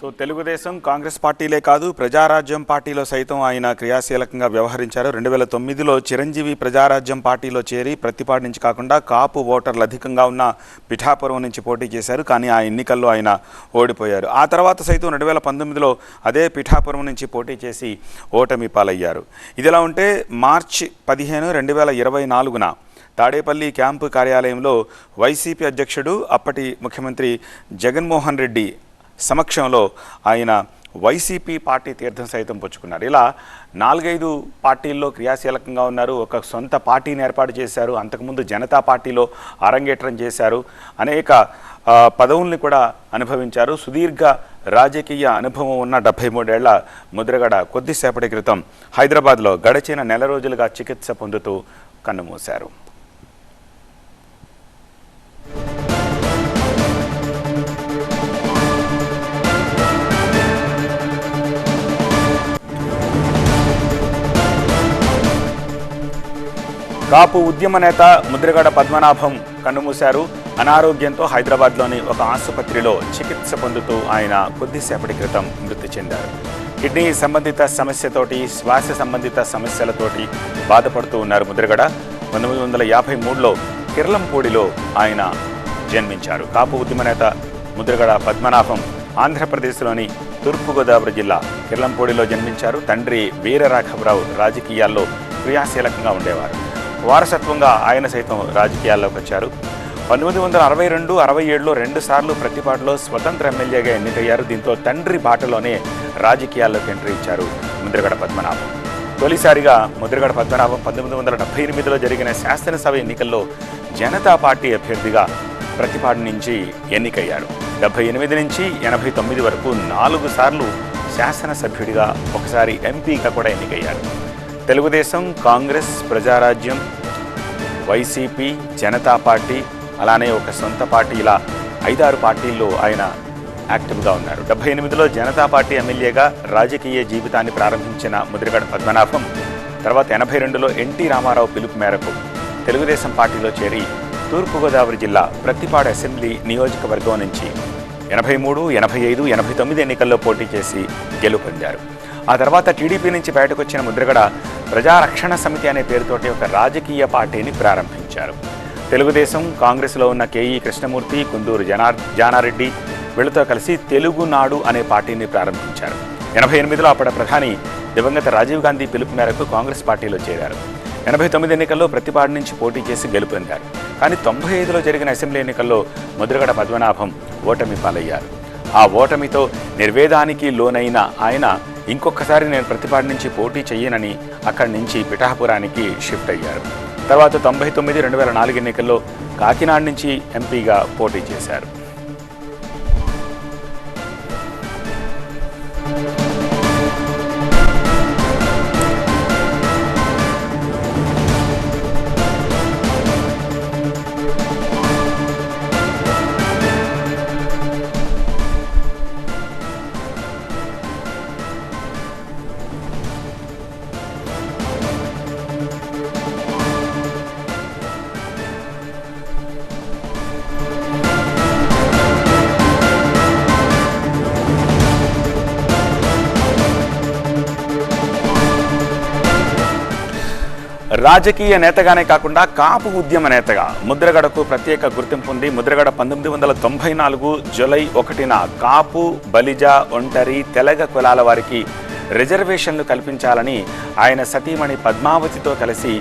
So Telugu Desam Congress పార్టీలే కాదు ప్రజారాజ్యం పార్టీలో సైతం ఆయన క్రియాశీలకంగా వ్యవహరించారు. 2009లో చిరంజీవి ప్రజారాజ్యం పార్టీలో చేరి ప్రతిపాడు నుంచి కాకుండా కాపు ఓటర్లు అధికంగా ఉన్న పిఠాపురం నుంచి పోటీ చేశారు. కానీ ఆ ఎన్నికల్లో ఆయన ఓడిపోయారు. ఆ తర్వాత సైతం 2019లో అదే పిఠాపురం నుంచి పోటీ చేసి ఓటమి పాలయ్యారు. ఇదిలా ఉంటే మార్చి 15, 2024న తాడేపల్లి క్యాంపు కార్యాలయంలో వైసీపీ అధ్యక్షుడు అప్పటి ముఖ్యమంత్రి జగన్మోహన్ రెడ్డి సమక్షంలో ఆయన వైసీపీ పార్టీ తీర్థం సైతం పుచ్చుకున్నారు. ఇలా 4-5 పార్టీల్లో క్రియాశీలకంగా ఉన్నారు. ఒక సొంత పార్టీని ఏర్పాటు చేశారు. అంతకుముందు జనతా పార్టీలో అరంగేట్రం చేశారు. అనేక పదవుల్ని కూడా అనుభవించారు. సుదీర్ఘ రాజకీయ అనుభవం ఉన్న 73 ఏళ్ల ముద్రగడ కొద్దిసేపటి క్రితం హైదరాబాద్లో గడిచిన నెల రోజులుగా చికిత్స పొందుతూ కన్నుమూశారు. కాపు ఉద్యమ నేత ముద్రగడ పద్మనాభం కన్నుమూశారు. అనారోగ్యంతో హైదరాబాద్లోని ఒక ఆసుపత్రిలో చికిత్స పొందుతూ ఆయన కొద్దిసేపటి క్రితం మృతి చెందారు. కిడ్నీ సంబంధిత సమస్యతోటి, శ్వాస సంబంధిత సమస్యలతోటి బాధపడుతూ ఉన్నారు ముద్రగడ. 1953లో కిర్లంపూడిలో ఆయన జన్మించారు. కాపు ఉద్యమ నేత ముద్రగడ పద్మనాభం ఆంధ్రప్రదేశ్లోని తూర్పుగోదావరి జిల్లా కిర్లంపూడిలో జన్మించారు. తండ్రి వీరరాఘవరావు రాజకీయాల్లో క్రియాశీలకంగా ఉండేవారు. వారసత్వంగా ఆయన సైతం రాజకీయాల్లోకి వచ్చారు. 1962, 67లో 2 సార్లు ప్రతిపాడులో స్వతంత్ర ఎమ్మెల్యేగా ఎన్నికయ్యారు. దీంతో తండ్రి బాటలోనే రాజకీయాల్లోకి ఎంట్రీ ఇచ్చారు ముద్రగడ పద్మనాభం. తొలిసారిగా ముద్రగడ పద్మనాభం 1978లో జరిగిన శాసనసభ ఎన్నికల్లో జనతా పార్టీ అభ్యర్థిగా ప్రతిపాడు నుంచి ఎన్నికయ్యారు. 78 నుంచి 89 వరకు 4 సార్లు శాసనసభ్యుడిగా, ఒకసారి ఎంపీగా కూడా ఎన్నికయ్యారు. తెలుగుదేశం, కాంగ్రెస్, ప్రజారాజ్యం, వైసీపీ, జనతా పార్టీ, అలానే ఒక సొంత పార్టీ, ఇలా 5-6 పార్టీల్లో ఆయన యాక్టివ్గా ఉన్నారు. 78లో జనతా పార్టీ ఎమ్మెల్యేగా రాజకీయ జీవితాన్ని ప్రారంభించిన ముద్రగడ పద్మనాభం తర్వాత 82లో ఎన్టీ రామారావు పిలుపు మేరకు తెలుగుదేశం పార్టీలో చేరి తూర్పుగోదావరి జిల్లా ప్రతిపాడు అసెంబ్లీ నియోజకవర్గం నుంచి 83, 85, 89 ఎన్నికల్లో పోటీ చేసి గెలుపొందారు. ఆ తర్వాత టీడీపీ నుంచి బయటకు వచ్చిన ముద్రగడ ప్రజారక్షణ సమితి అనే పేరుతోటి ఒక రాజకీయ పార్టీని ప్రారంభించారు. తెలుగుదేశం, కాంగ్రెస్లో ఉన్న కేఈ కృష్ణమూర్తి, కుందూరు జానారెడ్డి వీళ్ళతో కలిసి తెలుగునాడు అనే పార్టీని ప్రారంభించారు. 88లో అప్పటి ప్రధాని దివంగత రాజీవ్ గాంధీ పిలుపు మేరకు కాంగ్రెస్ పార్టీలో చేరారు. 89 ఎన్నికల్లో ప్రతిపాడు నుంచి పోటీ చేసి గెలుపొందారు. కానీ 95లో జరిగిన అసెంబ్లీ ఎన్నికల్లో ముద్రగడ పద్మనాభం ఓటమి పాలయ్యారు. ఆ ఓటమితో నిర్వేదానికి లోనైన ఆయన ఇంకొకసారి నేను ప్రతిపాడు నుంచి పోటీ చెయ్యనని అక్కడి నుంచి పిఠాపురానికి షిఫ్ట్ అయ్యారు. తర్వాత 99, 2004 ఎన్నికల్లో కాకినాడ నుంచి ఎంపీగా పోటీ చేశారు. రాజకీయ నేతగానే కాకుండా కాపు ఉద్యమ నేతగా ముద్రగడకు ప్రత్యేక గుర్తింపు ఉంది. ముద్రగడ 1994 జూలై 1న కాపు, బలిజ, ఒంటరి, తెలగ కులాల వారికి రిజర్వేషన్లు కల్పించాలని ఆయన సతీమణి పద్మావతితో కలిసి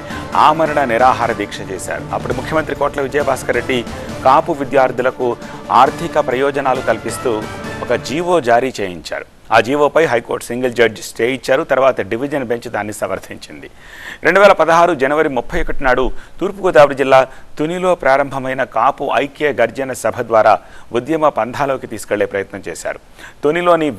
ఆమరణ నిరాహార దీక్ష చేశారు. అప్పుడు ముఖ్యమంత్రి కోట్ల విజయభాస్కర్ రెడ్డి కాపు విద్యార్థులకు ఆర్థిక ప్రయోజనాలు కల్పిస్తూ ఒక జీవో జారీ చేయించారు. ఆ జీవోపై హైకోర్టు సింగిల్ జడ్జి స్టే ఇచ్చారు. తర్వాత డివిజన్ బెంచ్ దాన్ని సమర్థించింది. 2016 జనవరి 31 నాడు తూర్పుగోదావరి జిల్లా తునిలో ప్రారంభమైన కాపు ఐక్య గర్జన సభ ద్వారా ఉద్యమ పంథాలోకి తీసుకెళ్లే ప్రయత్నం చేశారు. తునిలోని